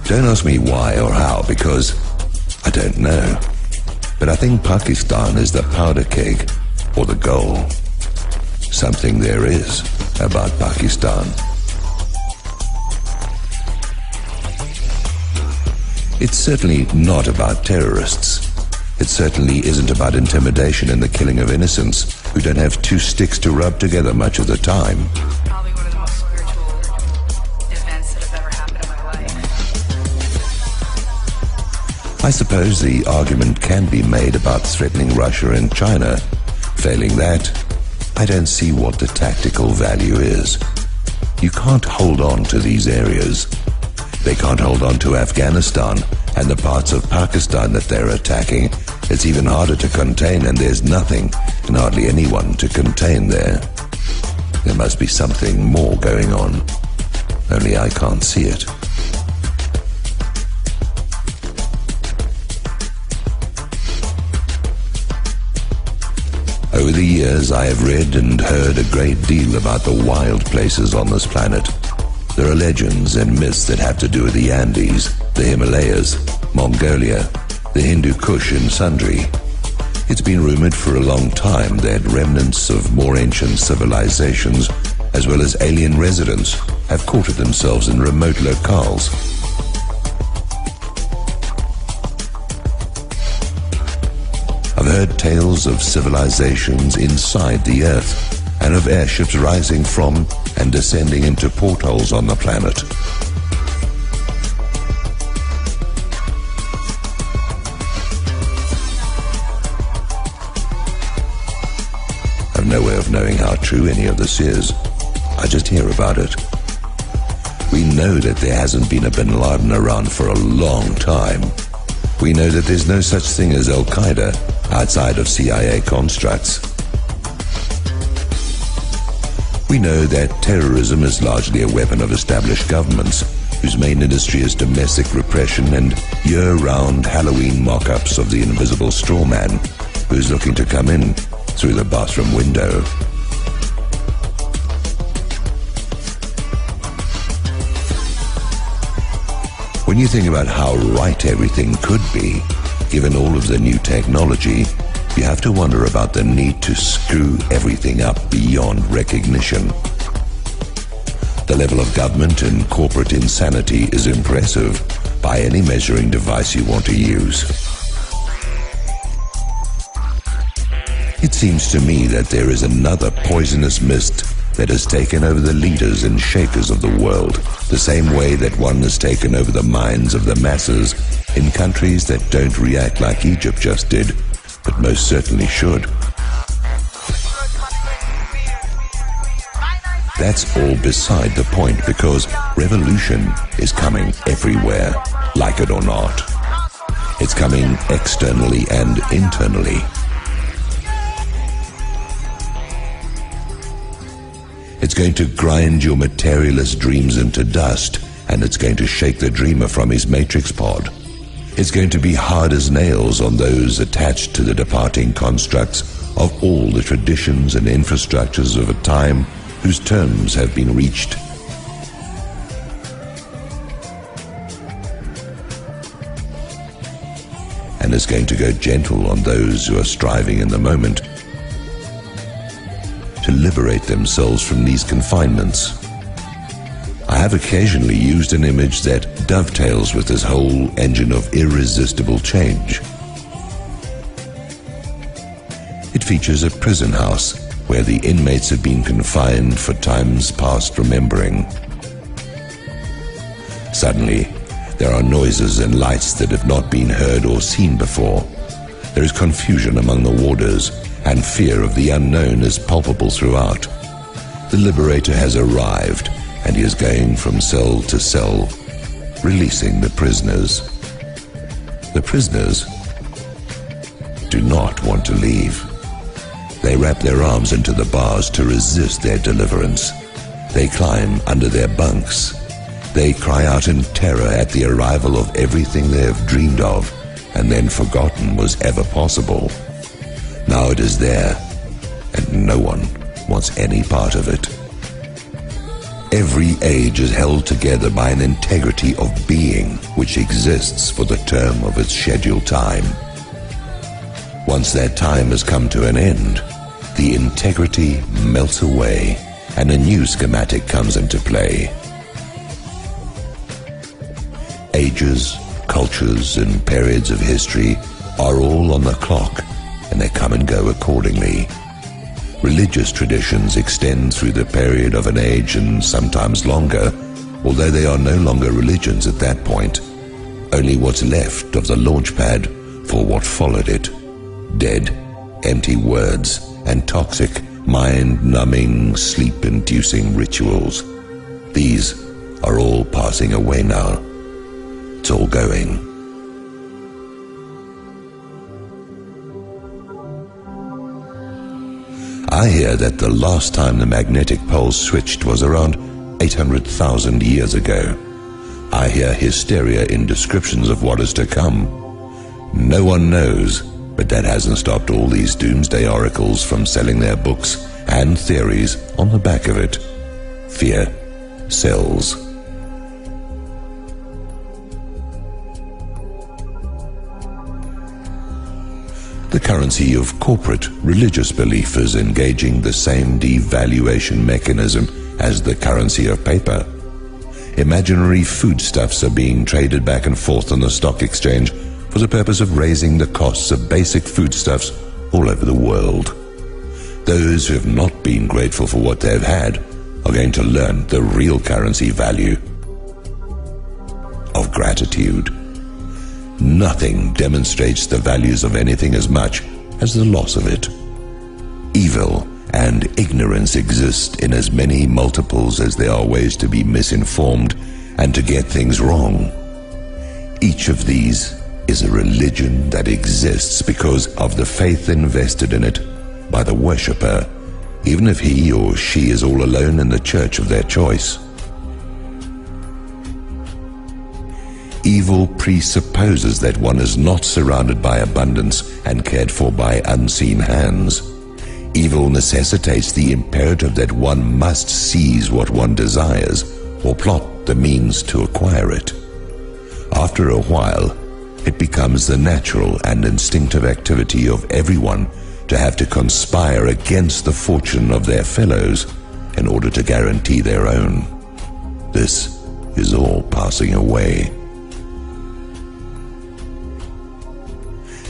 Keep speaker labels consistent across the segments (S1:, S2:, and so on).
S1: Don't ask me why or how, because I don't know. But I think Pakistan is the powder keg, or the goal. Something there is about Pakistan. It's certainly not about terrorists. It certainly isn't about intimidation and the killing of innocents who don't have two sticks to rub together much of the time.
S2: Probably one of the most spiritual events that have ever happened in my life.
S1: I suppose the argument can be made about threatening Russia and China. Failing that, I don't see what the tactical value is. You can't hold on to these areas. They can't hold on to Afghanistan and the parts of Pakistan that they're attacking. It's even harder to contain, and there's nothing and hardly anyone to contain there. There must be something more going on, only I can't see it. Over the years, I have read and heard a great deal about the wild places on this planet. There are legends and myths that have to do with the Andes, the Himalayas, Mongolia, the Hindu Kush and sundry. It's been rumored for a long time that remnants of more ancient civilizations, as well as alien residents, have quartered themselves in remote locales. I've heard tales of civilizations inside the Earth, and of airships rising from and descending into portholes on the planet. I've no way of knowing how true any of this is. I just hear about it. We know that there hasn't been a bin Laden around for a long time. We know that there's no such thing as Al-Qaeda outside of CIA constructs. We know that terrorism is largely a weapon of established governments, whose main industry is domestic repression and year-round Halloween mock-ups of the invisible straw man who's looking to come in through the bathroom window. When you think about how right everything could be, given all of the new technology, you have to wonder about the need to screw everything up beyond recognition. The level of government and corporate insanity is impressive by any measuring device you want to use. It seems to me that there is another poisonous mist that has taken over the leaders and shakers of the world, the same way that one has taken over the minds of the masses in countries that don't react like Egypt just did, but most certainly should. That's all beside the point, because revolution is coming everywhere, like it or not. It's coming externally and internally. It's going to grind your materialist dreams into dust, and it's going to shake the dreamer from his matrix pod. It's going to be hard as nails on those attached to the departing constructs of all the traditions and infrastructures of a time whose terms have been reached. And it's going to go gentle on those who are striving in the moment to liberate themselves from these confinements. I have occasionally used an image that dovetails with this whole engine of irresistible change. It features a prison house where the inmates have been confined for times past remembering. Suddenly, there are noises and lights that have not been heard or seen before. There is confusion among the warders, and fear of the unknown is palpable throughout. The liberator has arrived, and he is going from cell to cell, releasing the prisoners. The prisoners do not want to leave. They wrap their arms into the bars to resist their deliverance. They climb under their bunks. They cry out in terror at the arrival of everything they have dreamed of and then forgotten was ever possible. Now it is there, and no one wants any part of it. Every age is held together by an integrity of being which exists for the term of its scheduled time. Once that time has come to an end, the integrity melts away and a new schematic comes into play. Ages, cultures, and periods of history are all on the clock, and they come and go accordingly. Religious traditions extend through the period of an age and sometimes longer, although they are no longer religions at that point, only what's left of the launchpad for what followed it. Dead, empty words and toxic, mind-numbing, sleep-inducing rituals. These are all passing away now. It's all going. I hear that the last time the magnetic poles switched was around 800,000 years ago. I hear hysteria in descriptions of what is to come. No one knows, but that hasn't stopped all these doomsday oracles from selling their books and theories on the back of it. Fear sells. The currency of corporate religious belief is engaging the same devaluation mechanism as the currency of paper. Imaginary foodstuffs are being traded back and forth on the stock exchange for the purpose of raising the costs of basic foodstuffs all over the world. Those who have not been grateful for what they've had are going to learn the real currency value of gratitude. Nothing demonstrates the values of anything as much as the loss of it. Evil and ignorance exist in as many multiples as there are ways to be misinformed and to get things wrong. Each of these is a religion that exists because of the faith invested in it by the worshipper, even if he or she is all alone in the church of their choice. Evil presupposes that one is not surrounded by abundance and cared for by unseen hands. Evil necessitates the imperative that one must seize what one desires or plot the means to acquire it. After a while, it becomes the natural and instinctive activity of everyone to have to conspire against the fortune of their fellows in order to guarantee their own. This is all passing away.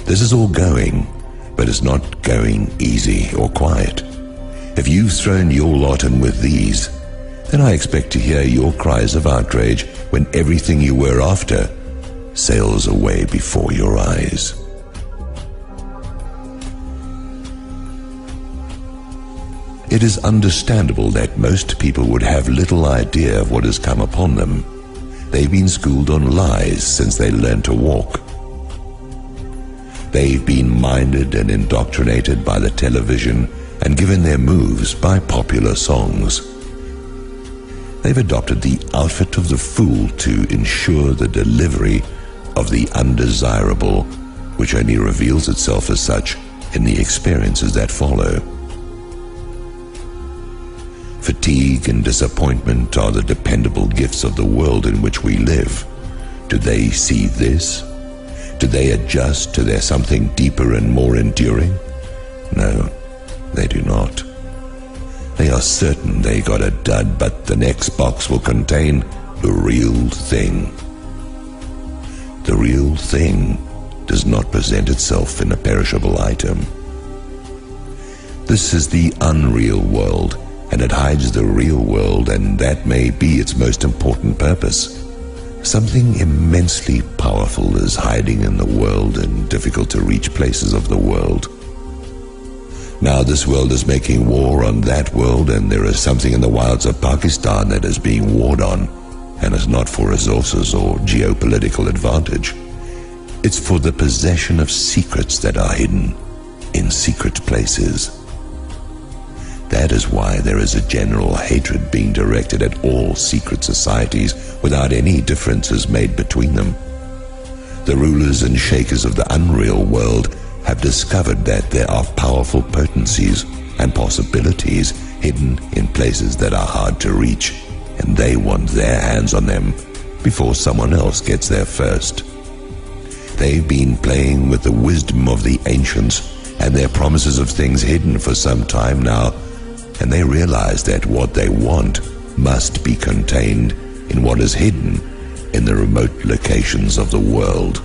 S1: This is all going, but it's not going easy or quiet. If you've thrown your lot in with these, then I expect to hear your cries of outrage when everything you were after sails away before your eyes. It is understandable that most people would have little idea of what has come upon them. They've been schooled on lies since they learned to walk. They've been minded and indoctrinated by the television and given their moves by popular songs. They've adopted the outfit of the fool to ensure the delivery of the undesirable, which only reveals itself as such in the experiences that follow. Fatigue and disappointment are the dependable gifts of the world in which we live. Do they see this? Do they adjust to their something deeper and more enduring? No, they do not. They are certain they got a dud, but the next box will contain the real thing. The real thing does not present itself in a perishable item. This is the unreal world, and it hides the real world, and that may be its most important purpose. Something immensely powerful is hiding in the world and difficult to reach places of the world. Now this world is making war on that world, and there is something in the wilds of Pakistan that is being warred on, and is not for resources or geopolitical advantage. It's for the possession of secrets that are hidden in secret places. That is why there is a general hatred being directed at all secret societies without any differences made between them. The rulers and shakers of the unreal world have discovered that there are powerful potencies and possibilities hidden in places that are hard to reach. and they want their hands on them before someone else gets there first. They've been playing with the wisdom of the ancients and their promises of things hidden for some time now, and they realize that what they want must be contained in what is hidden in the remote locations of the world.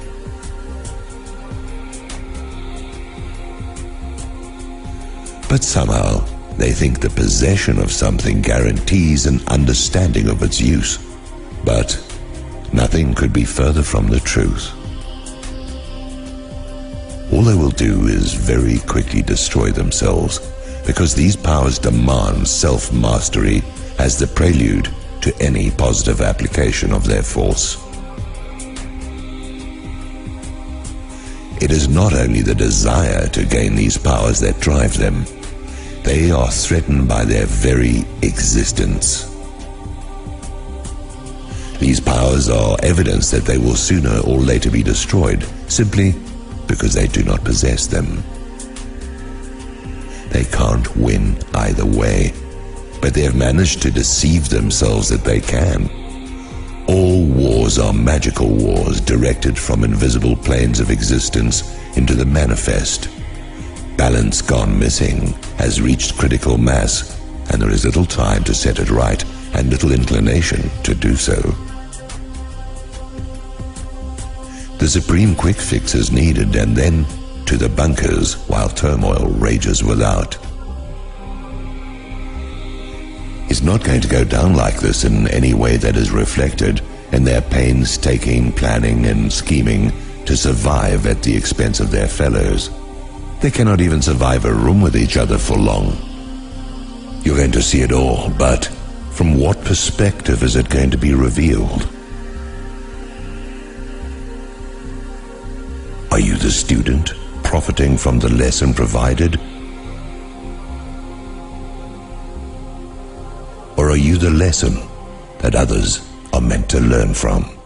S1: But somehow they think the possession of something guarantees an understanding of its use. But nothing could be further from the truth. All they will do is very quickly destroy themselves, because these powers demand self-mastery as the prelude to any positive application of their force. It is not only the desire to gain these powers that drive them, they are threatened by their very existence. These powers are evidence that they will sooner or later be destroyed, simply because they do not possess them. They can't win either way, but they have managed to deceive themselves that they can. All wars are magical wars directed from invisible planes of existence into the manifest. Balance gone missing has reached critical mass, and there is little time to set it right and little inclination to do so. The supreme quick fix is needed, and then to the bunkers while turmoil rages without. It's not going to go down like this in any way that is reflected in their painstaking planning and scheming to survive at the expense of their fellows. They cannot even survive a room with each other for long. You're going to see it all, but from what perspective is it going to be revealed? Are you the student, profiting from the lesson provided? Or are you the lesson that others are meant to learn from?